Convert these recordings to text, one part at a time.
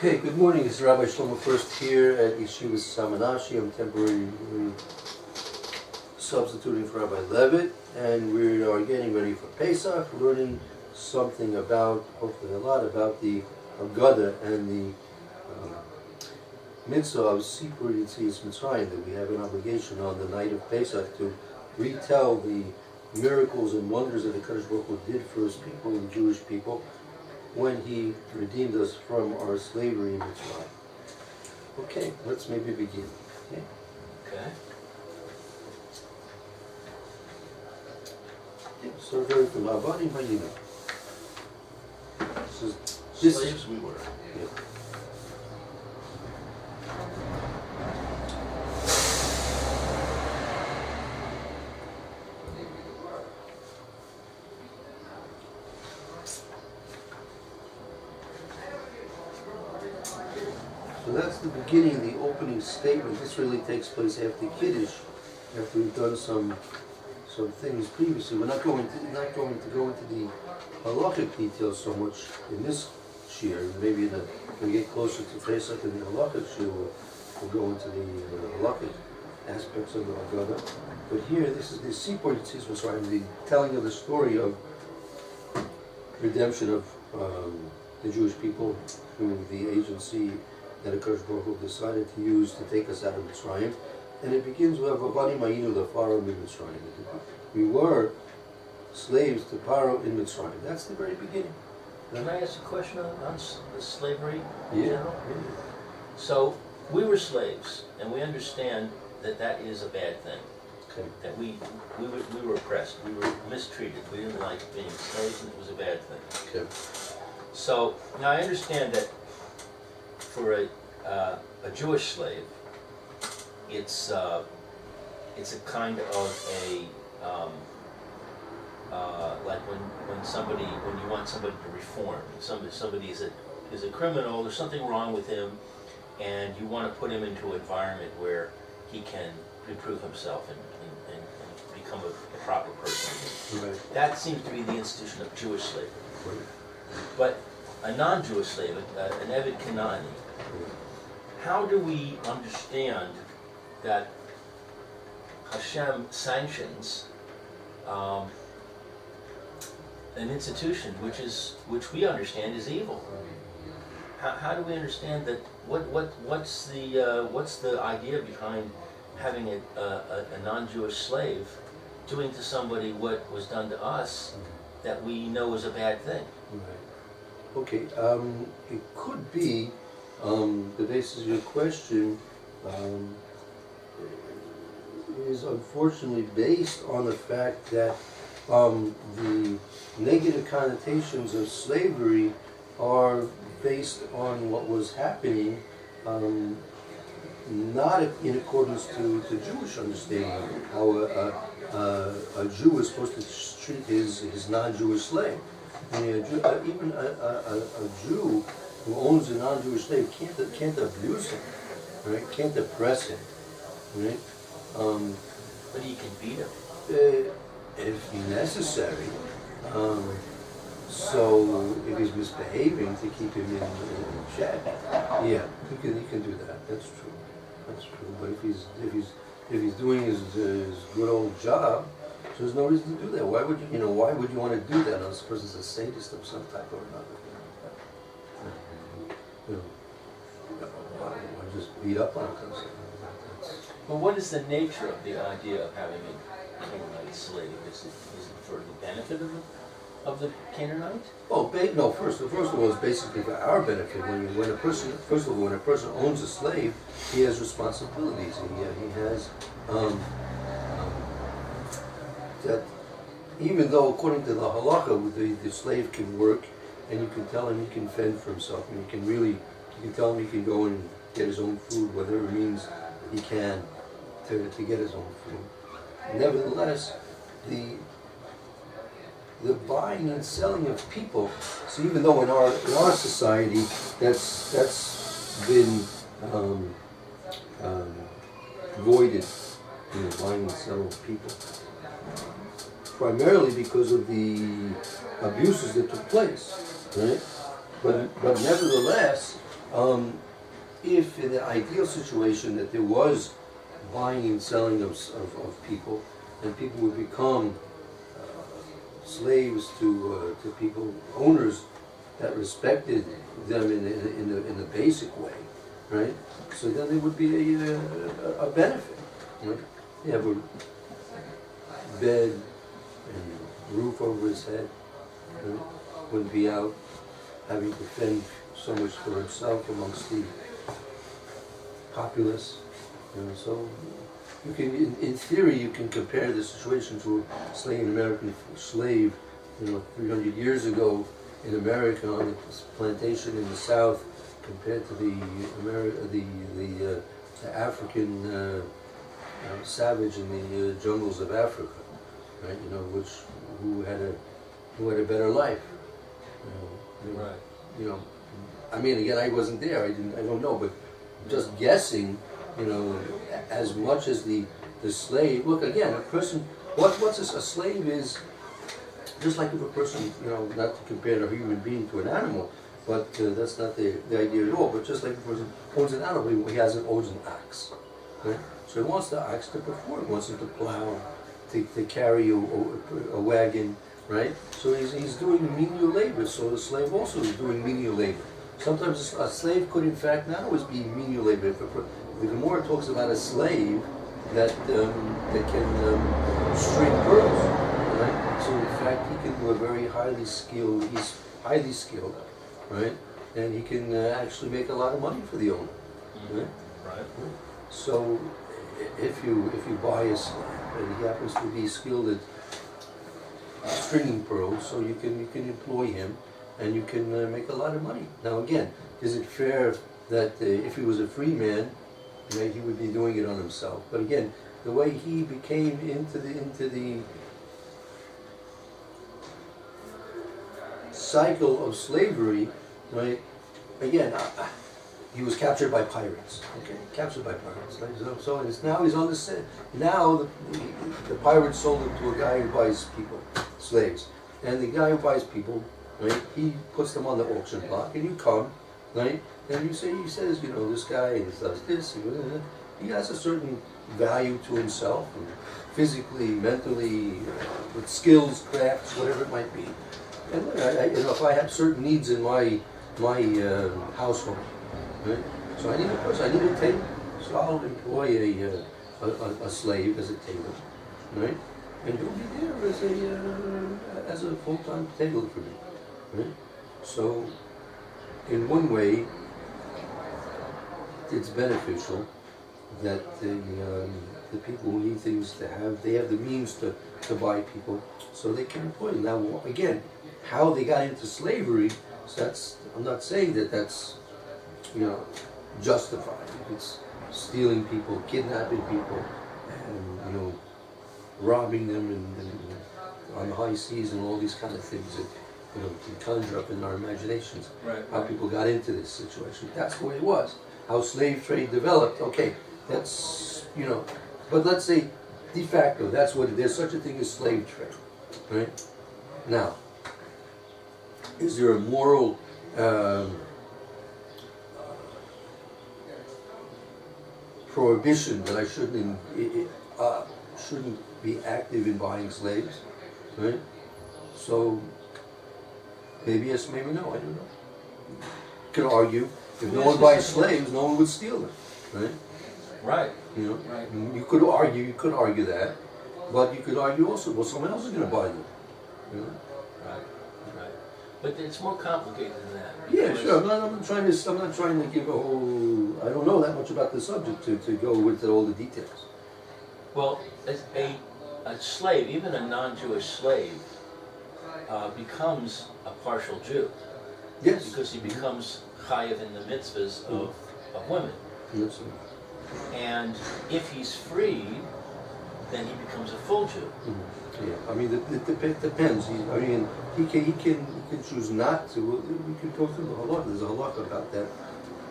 Okay, good morning. This is Rabbi Shlomo Furst here at Yeshiva Tsama Nafshi. I'm temporarily substituting for Rabbi Levitt, and we are getting ready for Pesach, learning something about, hopefully a lot, about the Hagaddah and the mitzvah of Sipur Yetzias Mitzrayim, that we have an obligation on the night of Pesach to retell the miracles and wonders that the HaKodesh Baruch Hu did for his people, the Jewish people, when he redeemed us from our slavery in Mitzrayim. Okay, let's maybe begin. Okay. So very from Avani Mayina. Slaves we were. Yeah. So that's the beginning, the opening statement. This really takes place after Kiddush, after we've done some things previously. We're not going to go into the halachic details so much in this shir. Maybe when we get closer to Pesach in the halachic shir, we'll go into the halachic aspects of the Hagaddah. But here, this is the Sipur Yetzias Mitzrayim, the telling of the story of redemption of the Jewish people through the agency that HaKodesh Baruch Hu decided to use to take us out of Mitzrayim. And it begins with Avani Mayinu the Pharaoh in Mitzrayim. We were slaves to Pharaoh in Mitzrayim. That's the very beginning. Can I ask a question on the slavery in Yeah. general? So we were slaves, and we understand that that is a bad thing. Okay. That we were oppressed, we were mistreated, we didn't like being slaves, and it was a bad thing. Okay. So now I understand that for a Jewish slave, it's a kind of a like when you want somebody to reform, somebody is a criminal, there's something wrong with him, and you want to put him into an environment where he can improve himself and become a proper person. Right. That seems to be the institution of Jewish slavery. Right. But a non-Jewish slave, an Eved Kanani, how do we understand that Hashem sanctions an institution which we understand is evil? How do we understand that? What's the idea behind having a non-Jewish slave doing to somebody what was done to us that we know is a bad thing? Right. Okay. It could be the basis of your question is unfortunately based on the fact that the negative connotations of slavery are based on what was happening, not in accordance to Jewish understanding, how a Jew is supposed to treat his non-Jewish slave. I mean, even a Jew who owns a non-Jewish slave can't abuse him, right? Can't oppress him, right? But you can beat him. If necessary. So if he's misbehaving, to keep him in check, yeah, he can do that. That's true. That's true. But if he's doing his good old job, so there's no reason to do that. Why would you want to do that unless the person's a sadist of some type or another? Why just beat up on him? Well, what is the nature of the idea of having a Canaanite slave? Is it for the benefit of the Canaanite? Oh, no. First of all, it's basically for our benefit. When a person owns a slave, he has responsibilities. He has that. Even though, according to the halacha, the slave can work, and you can tell him he can fend for himself, and you can tell him he can go and get his own food, whatever it means he can to get his own food. Nevertheless, the buying and selling of people. So even though in our society that's been voided, buying and selling of people, primarily because of the abuses that took place, right? But nevertheless, If in the ideal situation that there was buying and selling of people, and people would become slaves to people, owners that respected them in the basic way, right? So then there would be a benefit, right? You have a bed and roof over his head, right? Wouldn't be out having to fend so much for himself amongst the populace, so you can, in theory, you can compare the situation to a slave, an American slave, 300 years ago in America on the plantation in the South, compared to the African savage in the jungles of Africa, right? Who had a better life. Right. I mean, again, I wasn't there. I don't know, but just guessing, as much as the slave. Look, again, a person. What's a slave is just like if a person, not to compare a human being to an animal, but that's not the idea at all. But just like a person owns an animal, he owns an ox, right? So he wants the ox to perform. He wants him to plow, to carry a wagon, right? So he's doing menial labor. So the slave also is doing menial labor. Sometimes a slave could, in fact, not always be menial labor. The Gemara talks about a slave that can string pearls, right? So in fact, he can do a very highly skilled. He's highly skilled, right? And he can actually make a lot of money for the owner, right? Right. So if you buy a slave and he happens to be skilled at stringing pearls, so you can employ him. And you can make a lot of money. Now again, is it fair that if he was a free man, he would be doing it on himself? But again, the way he became into the cycle of slavery, right? Again, he was captured by pirates. Okay, captured by pirates. Right? So now he's on the set. Now the pirates sold him to a guy who buys people, slaves, and the guy who buys people. Right? He puts them on the auction block, and you come, right? And he says, this guy does this. He has a certain value to himself, physically, mentally, with skills, crafts, whatever it might be. And if I have certain needs in my household, right? So I need a person. I need a table. So I'll employ a slave as a table, right? And he'll be there as a full-time tailor for me. Right? So, in one way, it's beneficial that the people who need things they have the means to buy people, so they can employ them. Now, again, how they got into slavery, I'm not saying that's, justified. It's stealing people, kidnapping people, and, robbing them and on the high seas and all these kind of things that, can conjure up in our imaginations. Right. How people got into this situation. That's the way it was. How slave trade developed. Okay, that's, but let's say de facto, that's what there's such a thing as slave trade, right? Now, is there a moral prohibition that I shouldn't be active in buying slaves, right? So maybe yes, maybe no. I don't know. You could argue if no one buys slaves, no one would steal them, right? Right. Right. You could argue that, but you could argue also, well, someone else is going to buy them. Right. Right. But it's more complicated than that. Yeah, sure. I'm not trying to give a whole. I don't know that much about the subject to go into all the details. Well, a slave, even a non-Jewish slave, becomes a partial Jew. Yes. Because he becomes chayav in the mitzvahs of women. Yes. And if he's freed, then he becomes a full Jew. Mm-hmm. Yeah. I mean, it depends. He can choose not to. We could go through the halakha. There's a halakha about that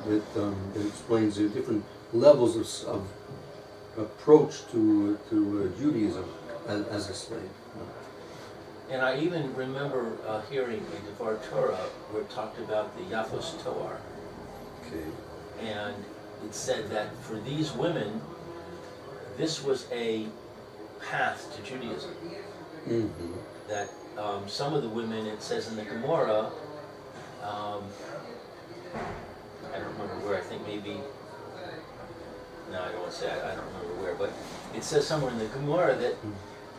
that explains the different levels of approach to Judaism as a slave. And I even remember hearing a Devar Torah where it talked about the Yafos Toar. Okay. And it said that for these women, this was a path to Judaism. Mm-hmm. That some of the women, it says in the Gemara, I don't remember where, I think maybe, no, I don't want to say, I don't remember where, but it says somewhere in the Gemara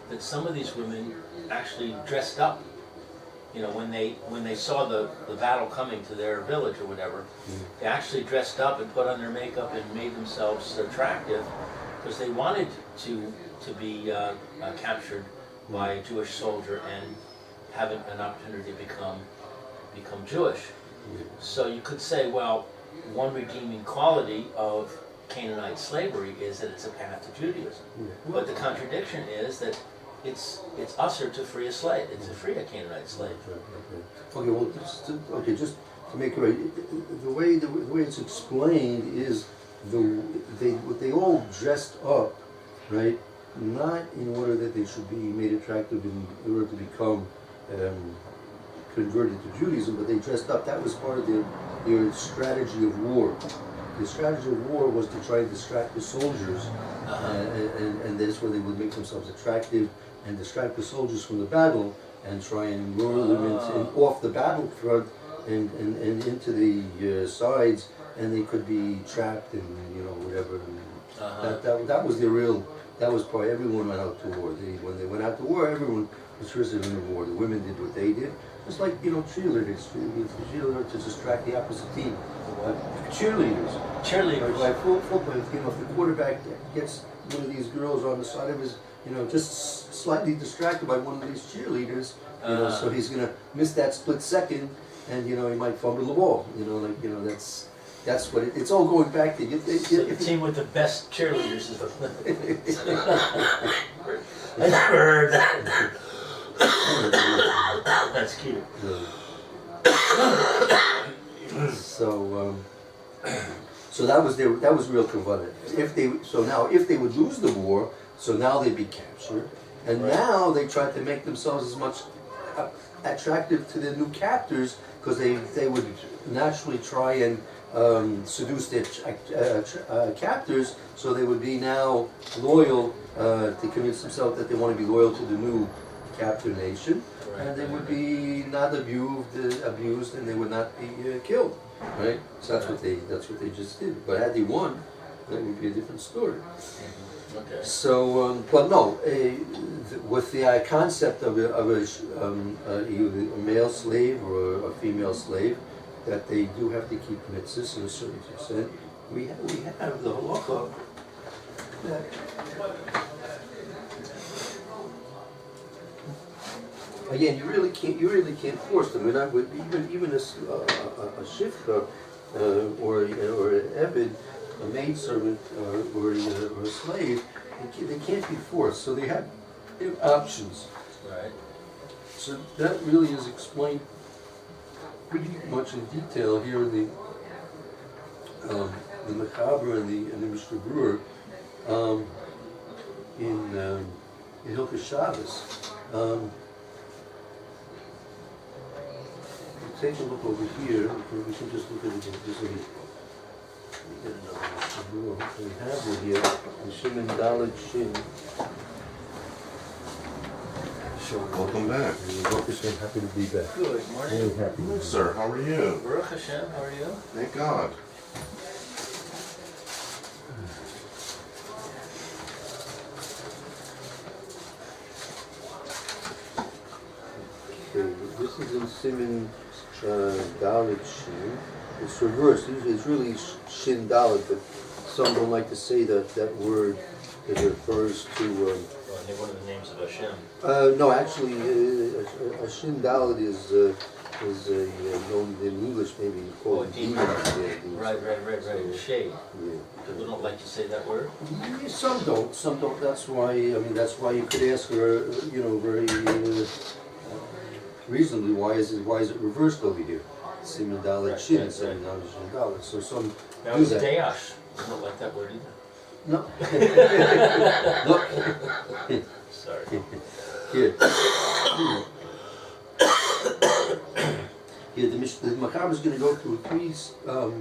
that some of these women actually dressed up, you know, when they saw the battle coming to their village or whatever, they actually dressed up and put on their makeup and made themselves attractive because they wanted to be captured by a Jewish soldier and have an opportunity to become Jewish. So you could say, well, one redeeming quality of Canaanite slavery is that it's a path to Judaism. But the contradiction is that it's usher to free a slave. It's to free a Canaanite slave. Okay, well, just to make it right, the way it's explained is they all dressed up, right? Not in order that they should be made attractive in order to become converted to Judaism, but they dressed up. That was part of their strategy of war. The strategy of war was to try and distract the soldiers, and that's where they would make themselves attractive and distract the soldiers from the battle and try and lure them off the battlefront and into the sides, and they could be trapped and whatever. That was the real. That was part. Everyone went out to war. When they went out to war, everyone was interested in the war. The women did what they did. Just like, cheerleaders. Cheerleaders to distract the opposite team. Cheerleaders. Like football, if the quarterback gets one of these girls on the side of his, just slightly distracted by one of these cheerleaders, so he's going to miss that split second, and, he might fumble the ball. That's what it's all going back to. The team with the best cheerleaders is the. I never heard that. That's cute. So that was real covenant. If they would lose the war, so now they'd be captured, and now they tried to make themselves as much attractive to the new captors because they would naturally try and seduce their captors, so they would be now loyal to convince themselves that they want to be loyal to the new captor nation, and they would be not abused, and they would not be killed. Right? So that's what they just did. But had they won, that would be a different story. Okay. So, but no, with the concept of either a male slave or a female slave, that they do have to keep mitzvahs to a certain extent. We have the halacha that again, you really can't force them. Even a shifcha or an eved, a maidservant or a slave, they can't be forced. So they have options. Right. So that really is explained pretty much in detail here in the Mechaber and the Mishnah Brewer in Hilchos Shabbos. Take a look over here. We can just look at it. Just let me get another Mishnah Brewer. We have it here. The Shimon Dalet Shin. Welcome back. I'm happy to be back. Good morning. Very happy. Good, sir. How are you? Baruch Hashem, how are you? Thank God. Okay, this is in Siman Dalet Shin. It's reversed. It's really Shin Dalet, but some don't like to say that word that refers to. One of the names of Hashem. No, actually, Shin Dalet is known in English maybe called demon. Right. Shade. Yeah. People don't like to say that word. Yeah, some don't. That's why you could ask her, very reasonably, why is it reversed over here? Siman Dalet Shin, Siman Dalet. So some Now do it's that. Dayash. I don't like that word either. No. No. Sorry. Here. Yeah, the Machaber is going to go through three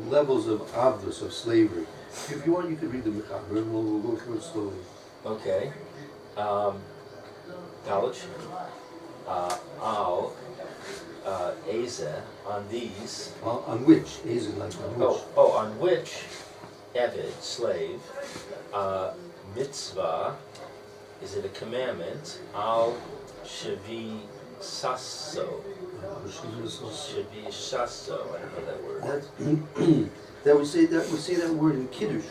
levels of avdus, of slavery. If you want, you could read the Machaber, and we'll go through it slowly. Okay. Knowledge. Al. Eze. On these. On which? Eze, like on which? On which? Eved, slave. Mitzvah. Is it a commandment? Al Shavi Sasso. Shavi Sasso. I don't know that word. That we say that word in Kiddush.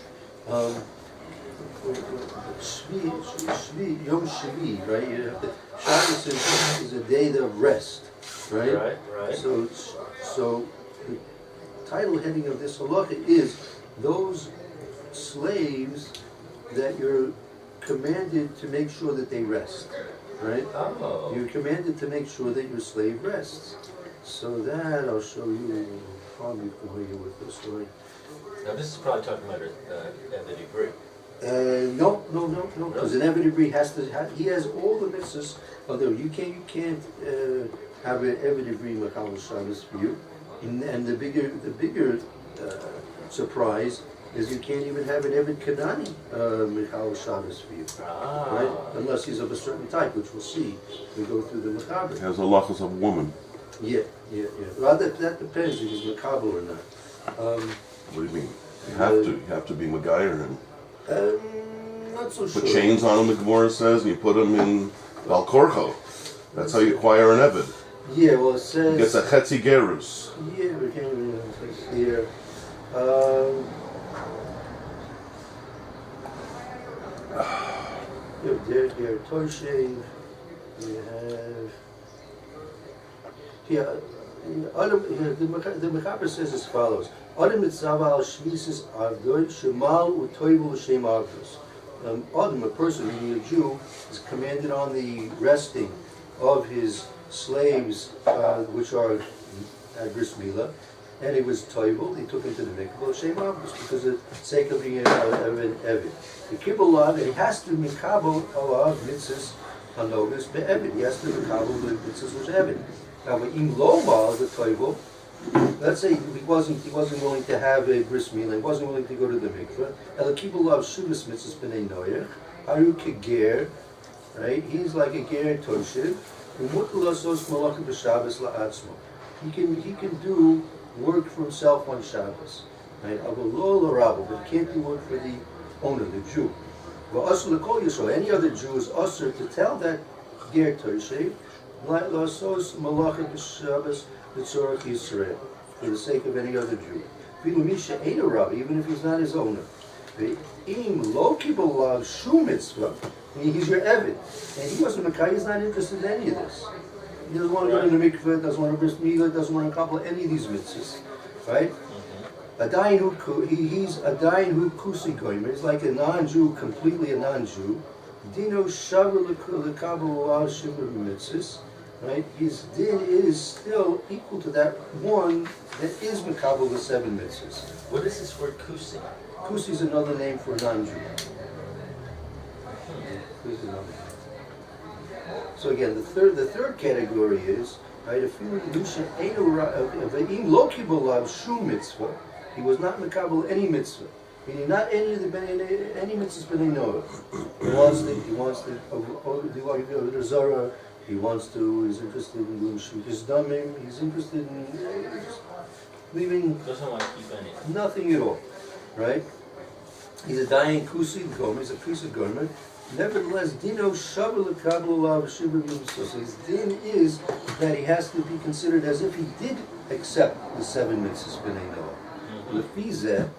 Shvi, Yom Shvi, right? You have to, Shabbos is a day of rest, right? Right. So the title heading of this halacha is those slaves that you're commanded to make sure that they rest, right? Oh. You're commanded to make sure that your slave rests. So that I'll show you. Probably familiar with this story. Now this is probably talking about Eved Ivri. No, because an Eved Ivri he has all the mitzvahs. Although you can't have an Eved Ivri Machal Shabbos for you. And the bigger surprise is you can't even have an Eved Kanani Machal Shabbos for you, right? Unless he's of a certain type, which we'll see. We go through the Machaber. He has a halachas of woman. Yeah. Well, that depends if he's Makabel or not. What do you mean? You have to be Megayer him. Not so sure. Put chains on him, the Gemara says, and you put him in Valkorcho. That's how you acquire an Eved. Yeah, well it says... He gets a Chetzi Gerus. Yeah, we can't really here. Here, Toshe, we have... Here, the Mechaber says as follows: Adam mitzvah al shvisis avdoi shemal utoivu l'shem avdos. Adam, a person, meaning a Jew, is commanded on the resting of his slaves, which are at bris milah, and he was toivel. He took him to the mikvah l'shem avdos because of the sake of being an eved. The kibbulav, and he has to mikabel alav mitzvahs hanogas be'eved. He has to mikabel the mitzvahs which eved. Now, in Loma, the Toivel, let's say he wasn't willing to have a bris milah, he wasn't willing to go to the mikveh. Elakibulav shuvas mitzvahs b'nei noyach, haru keger, right? He's like a ger toshiv. Umutlasos malachim b'Shabbos la'atzmo. He can do work for himself on Shabbos, right? Avolo l'rabbo, but he can't do work for the owner, the Jew. V'asur l'kol yisrael, any other Jew is usher to tell that ger toshiv, for the sake of any other Jew. Even if he's not his owner. He's your Eved. And he wasn't Makai, he's not interested in any of this. He doesn't want to go to the mikveh, doesn't want to bris milah, doesn't want to couple any of these mitzvahs. Right? He's a dayan hu kusi goymer. He's like a non-Jew, completely a non-Jew. Dino shavu l'kabel shivur mitzvahs. Right? His din is still equal to that one that is Makabel the 7 mitzvahs. What is this word kusi? Kusi is another name for a non-Jew. So again, the third category is, right, if he was not Makabel any mitzvah, meaning not any mitzvahs b'nei Noah. He wants to do the Zorah. He's interested in doing Shvikas Damim, he's interested in leaving... Doesn't want to keep any. Nothing at all, right? He's a dayan kusi gomer, he's a kusi gomer. Nevertheless, Dino Shavu l'kabel olav shibur mitzvos. His din is that he has to be considered as if he did accept the 7 mitzvahs b'nei Noah. Lefizeh,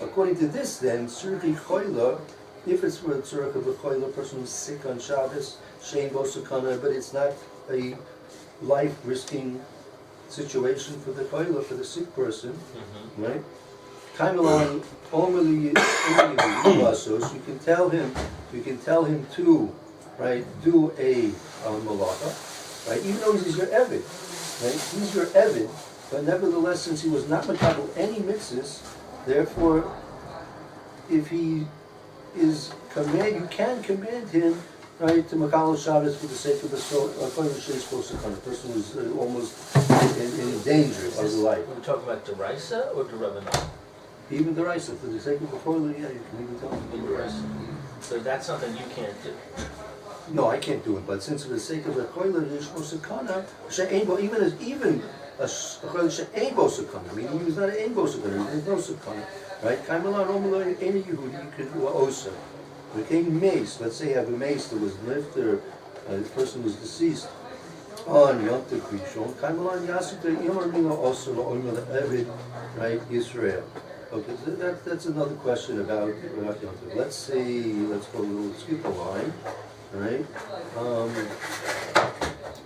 according to this then, Tzurchi Choyla, if it's for a tzurch of a choyla, person who's sick on Shabbos, Shein bo sakana, but it's not a life-risking situation for the choyla, for the sick person, right? Kaimelan omeli lasos. You can tell him to, right, do a malacha, right? Even though he's your eved, right? He's your eved, but nevertheless, since he was not makabel any mitzvahs, therefore, if he is you can command him right, to Makalo Shabbos for the sake of the HaKodesh is supposed to come. The person was almost in danger of his life. We're talking about Derisa or Derabanan? Even the rice, for the sake of the Choyle, yeah, you can even tell In me. Derisa. So that's something you can't do. No, I can't do it, but since for the sake of the Choyle, you're supposed to come, even a Choyle she'ein bo sakana, meaning he was not an ein bo sakana, there's no sakana, right? Kaimalan omelo any Yehudi, you could do a osa. The king mace, let's say you have a mace that was lifted, or the person was deceased on Yom Tov Rishon, Kaimalan yasita imar mino osa lo omelo evid, right, Israel. Okay, so that's another question about Yom Tov. Let's go a little, skip a line, right?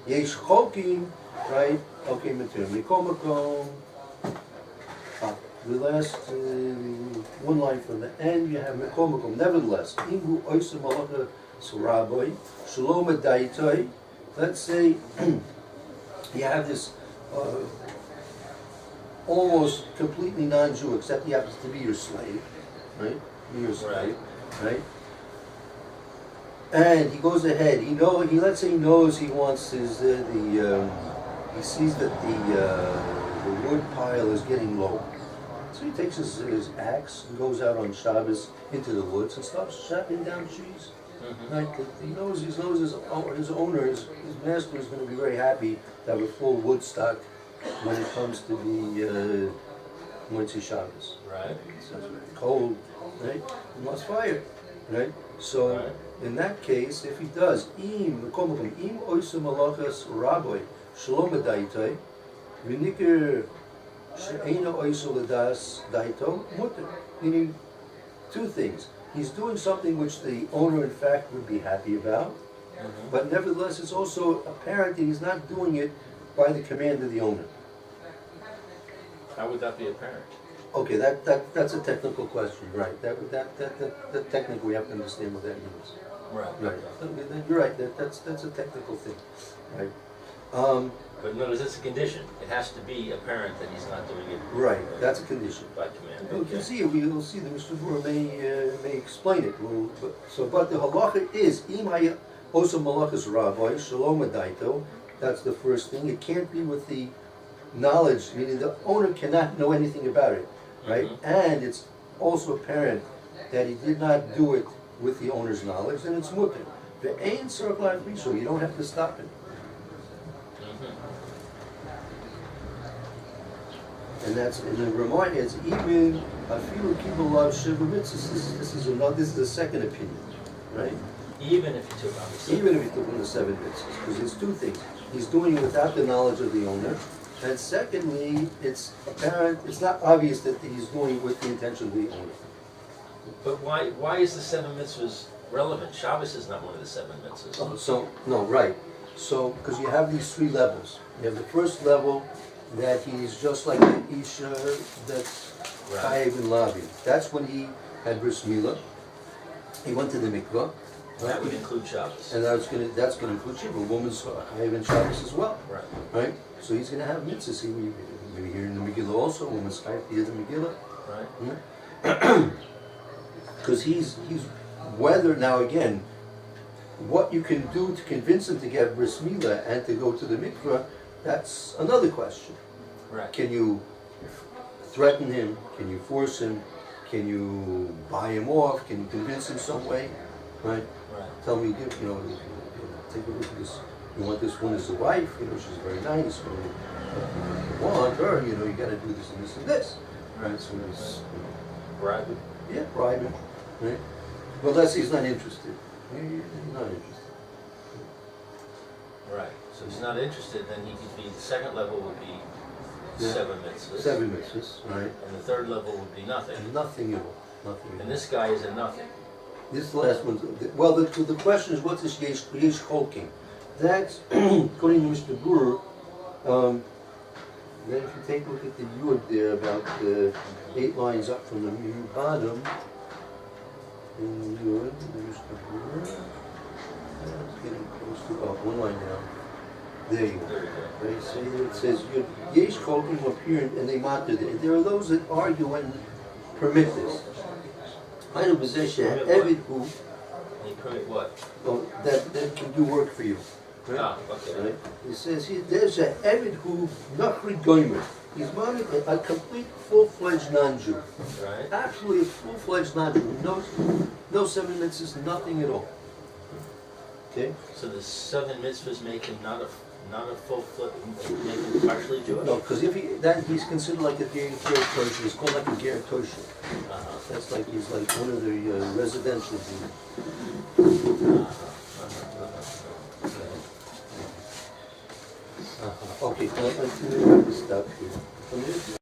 Yesh chokim, right? Okay, material. Mikomakom. The last one line from the end, you have Mikomakom. Nevertheless, Ingu oisa malacha saraboy, Shlomo daitoi. Let's say you have this almost completely non-Jew, except he happens to be your slave, right? Your slave, right? And he goes ahead. Let's say he knows he wants he sees that the wood pile is getting low. So he takes his axe and goes out on Shabbos into the woods and starts chopping down trees. Mm-hmm. Right? He knows his owner, his master is going to be very happy to have a full wood stock when it comes to the Motzei Shabbos. Right. It's cold, right? He wants fire, right? So Right. in that case, if he does, im oisa malachas raboy Shlomo daitoi, v'nikir she'ena oisa ladas daito mutter. Meaning, two things. He's doing something which the owner, in fact, would be happy about, but nevertheless, it's also apparent that he's not doing it by the command of the owner. How would that be apparent? Okay, that's a technical question, right? That technically we have to understand what that means. Right. Right. You're right. That's a technical thing, right? But no, it's a condition. It has to be apparent that he's not doing it. Right. That's a condition. By command. We'll see it. We'll see. The Mr. Brewer may explain it. But the halacha is imaya osa malachas rabbi shalom adaito. That's the first thing. It can't be with the knowledge, meaning the owner cannot know anything about it, right? And it's also apparent that he did not do it with the owner's knowledge, and it's mutter. The ain circle so you don't have to stop it. And the reminder is even a few people love shiva mitzvahs. This is the second opinion, right? Even if he took on the seven. Even if he took on the 7 mitzvahs, because there's two things. He's doing it without the knowledge of the owner, and secondly, it's apparent, it's not obvious that he's doing it with the intention of the owner. But why is the 7 mitzvahs relevant? Shabbos is not one of the 7 mitzvahs. So, because you have these 3 levels. You have the first level that he's just like the Isha that's Chayev in Lavi. That's when he had bris milah. He went to the mikvah. That would include Shabbos. And that's going to include Shiva. A woman's Chayev in Shabbos as well. Right. Right? So he's going to have mitzvahs. Maybe here in the Megillah also, a woman's Chayev to hear the Megillah. Right. Because he's whether, now again, what you can do to convince him to get bris milah and to go to the mikvah, that's another question. Right. Can you threaten him? Can you force him? Can you buy him off? Can you convince him some way? Right? Right. Tell me, take a look at this. You want this one as a wife? She's very nice. Or you want her? You got to do this and this and this. Right? So it's Bribe him. yeah, bribe him. Right? Well, let's say he's not interested. He's not interested. Right. So if he's not interested, then he could be, the second level would be 7 mitzvahs. 7 mitzvahs, right? And the third level would be nothing. And nothing at all. Nothing at all. And this guy is a nothing. This last one, well, the question is, what's this yesh cholking? That's, according to Mr. Brewer, then if you take a look at the yud there, about 8 lines up from the bottom, in the yud, Mr. Brewer, it's getting close to, 1 line down. There you go. There you go. Right, see, it says, yesh cholking appear, and they matter. There are those that argue and permit this. Right, They permit what? Well, that can do work for you. Right? Ah, okay. Right? It says here, there's a Evid who Nafshi Goymer. He's married a complete full-fledged non-Jew. Right? Absolutely a full-fledged non-Jew. No 7 mitzvahs, nothing at all. Okay? So the 7 mitzvahs make him not a full foot, make him partially Jewish? No, because if he's considered like a Ger Tosha. He's called like a Ger Tosha. That's like he's like one of the residential Jews. Okay, let's stop here.